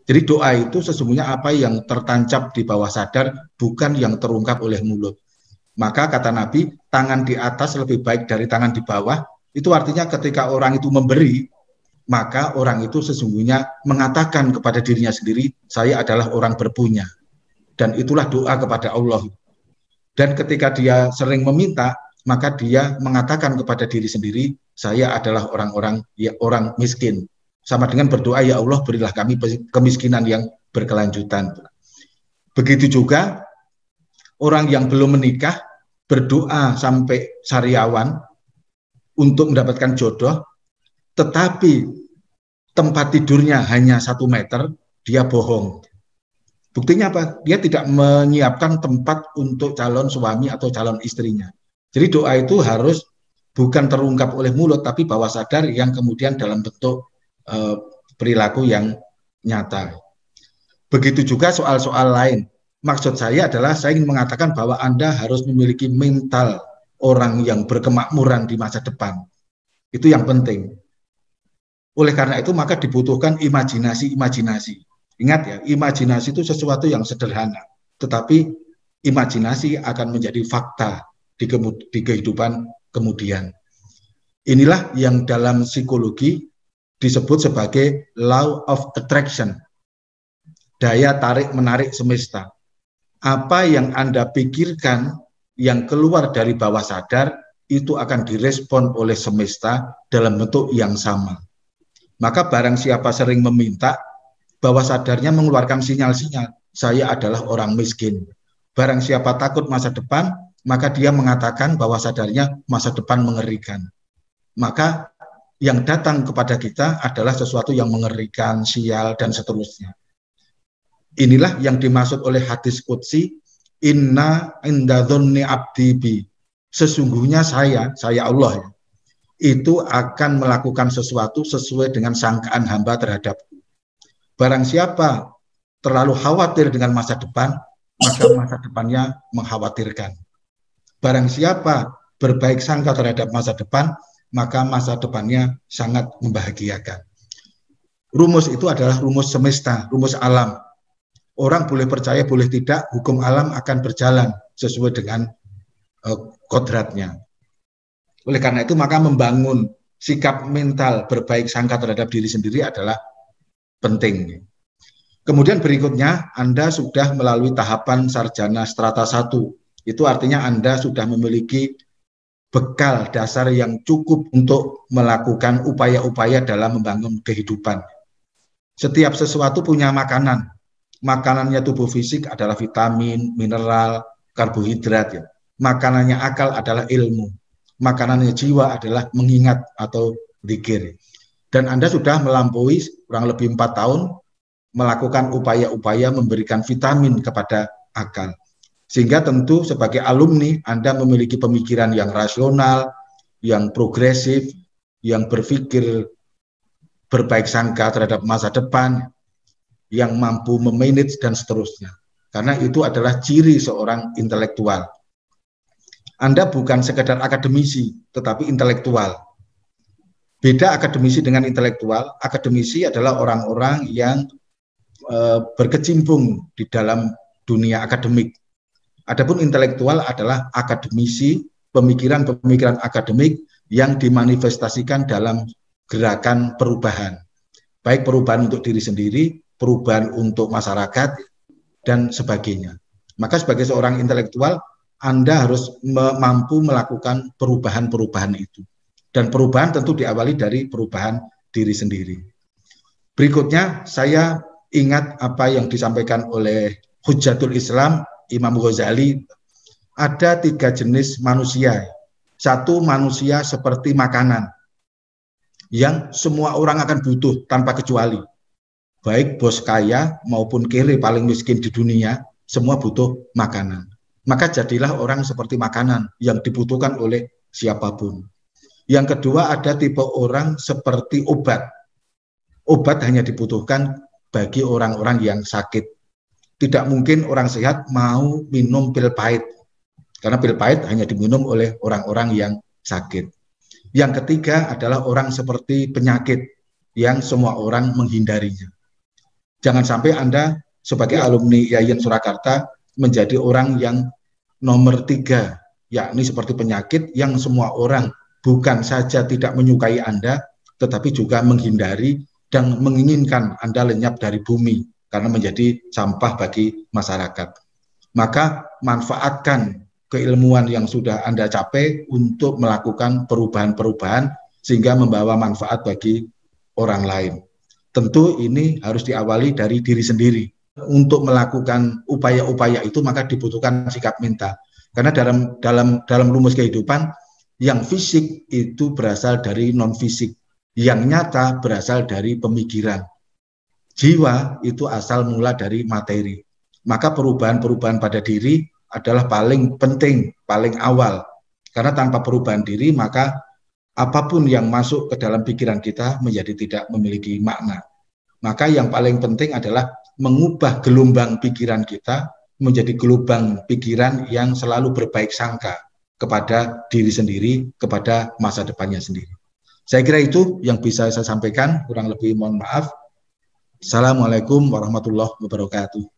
Jadi doa itu sesungguhnya apa yang tertancap di bawah sadar, bukan yang terungkap oleh mulut. Maka kata Nabi, tangan di atas lebih baik dari tangan di bawah. Itu artinya ketika orang itu memberi, maka orang itu sesungguhnya mengatakan kepada dirinya sendiri, saya adalah orang berpunya. Dan itulah doa kepada Allah. Dan ketika dia sering meminta, maka dia mengatakan kepada diri sendiri, saya adalah orang-orang ya orang miskin. Sama dengan berdoa, ya Allah berilah kami kemiskinan yang berkelanjutan. Begitu juga orang yang belum menikah berdoa sampai sariawan untuk mendapatkan jodoh, tetapi tempat tidurnya hanya 1 meter, dia bohong. Buktinya apa? Dia tidak menyiapkan tempat untuk calon suami atau calon istrinya. Jadi doa itu harus bukan terungkap oleh mulut, tapi bawah sadar yang kemudian dalam bentuk perilaku yang nyata. Begitu juga soal-soal lain. Maksud saya adalah saya ingin mengatakan bahwa Anda harus memiliki mental orang yang berkemakmuran di masa depan. Itu yang penting. Oleh karena itu maka dibutuhkan imajinasi-imajinasi. Ingat ya, imajinasi itu sesuatu yang sederhana, tetapi imajinasi akan menjadi fakta di kehidupan kemudian. Inilah yang dalam psikologi disebut sebagai law of attraction, daya tarik-menarik semesta. Apa yang Anda pikirkan yang keluar dari bawah sadar, itu akan direspon oleh semesta dalam bentuk yang sama. Maka barang siapa sering meminta, bawah sadarnya mengeluarkan sinyal-sinyal, saya adalah orang miskin. Barang siapa takut masa depan, maka dia mengatakan bawah sadarnya masa depan mengerikan. Maka yang datang kepada kita adalah sesuatu yang mengerikan, sial, dan seterusnya. Inilah yang dimaksud oleh hadis qudsi, inna inda dhonni abdi bi. Sesungguhnya saya Allah ya, itu akan melakukan sesuatu sesuai dengan sangkaan hamba terhadapku. Barang siapa terlalu khawatir dengan masa depan, maka masa depannya mengkhawatirkan. Barang siapa berbaik sangka terhadap masa depan, maka masa depannya sangat membahagiakan. Rumus itu adalah rumus semesta, rumus alam. Orang boleh percaya, boleh tidak, hukum alam akan berjalan sesuai dengan kodratnya. Oleh karena itu, maka membangun sikap mental berbaik sangka terhadap diri sendiri adalah penting. Kemudian berikutnya, Anda sudah melalui tahapan sarjana strata 1. Itu artinya Anda sudah memiliki bekal dasar yang cukup untuk melakukan upaya-upaya dalam membangun kehidupan. Setiap sesuatu punya makanan. Makanannya tubuh fisik adalah vitamin, mineral, karbohidrat. Ya. Makanannya akal adalah ilmu. Makanannya jiwa adalah mengingat atau dzikir. Dan Anda sudah melampaui kurang lebih 4 tahun melakukan upaya-upaya memberikan vitamin kepada akal. Sehingga tentu sebagai alumni Anda memiliki pemikiran yang rasional, yang progresif, yang berpikir berbaik sangka terhadap masa depan, yang mampu memanage dan seterusnya. Karena itu adalah ciri seorang intelektual. Anda bukan sekedar akademisi, tetapi intelektual. Beda akademisi dengan intelektual. Akademisi adalah orang-orang yang berkecimpung di dalam dunia akademik. Adapun intelektual adalah akademisi, pemikiran-pemikiran akademik yang dimanifestasikan dalam gerakan perubahan. Baik perubahan untuk diri sendiri, perubahan untuk masyarakat, dan sebagainya. Maka sebagai seorang intelektual, Anda harus mampu melakukan perubahan-perubahan itu. Dan perubahan tentu diawali dari perubahan diri sendiri. Berikutnya, saya ingat apa yang disampaikan oleh Hujjatul Islam, Imam Ghazali. Ada 3 jenis manusia. 1, manusia seperti makanan, yang semua orang akan butuh tanpa kecuali. Baik bos kaya maupun kere paling miskin di dunia, semua butuh makanan. Maka jadilah orang seperti makanan yang dibutuhkan oleh siapapun. Yang kedua, ada tipe orang seperti obat. Obat hanya dibutuhkan bagi orang-orang yang sakit. Tidak mungkin orang sehat mau minum pil pahit, karena pil pahit hanya diminum oleh orang-orang yang sakit. Yang ketiga adalah orang seperti penyakit yang semua orang menghindarinya. Jangan sampai Anda sebagai alumni IAIN Surakarta menjadi orang yang nomor 3, yakni seperti penyakit yang semua orang bukan saja tidak menyukai Anda, tetapi juga menghindari dan menginginkan Anda lenyap dari bumi karena menjadi sampah bagi masyarakat. Maka manfaatkan keilmuan yang sudah Anda capai untuk melakukan perubahan-perubahan sehingga membawa manfaat bagi orang lain. Tentu ini harus diawali dari diri sendiri. Untuk melakukan upaya-upaya itu maka dibutuhkan sikap mental. Karena dalam rumus kehidupan yang fisik itu berasal dari non fisik, yang nyata berasal dari pemikiran. Jiwa itu asal mula dari materi. Maka perubahan-perubahan pada diri adalah paling penting, paling awal. Karena tanpa perubahan diri maka apapun yang masuk ke dalam pikiran kita menjadi tidak memiliki makna. Maka yang paling penting adalah mengubah gelombang pikiran kita menjadi gelombang pikiran yang selalu berbaik sangka kepada diri sendiri, kepada masa depannya sendiri. Saya kira itu yang bisa saya sampaikan, kurang lebih mohon maaf. Assalamualaikum warahmatullahi wabarakatuh.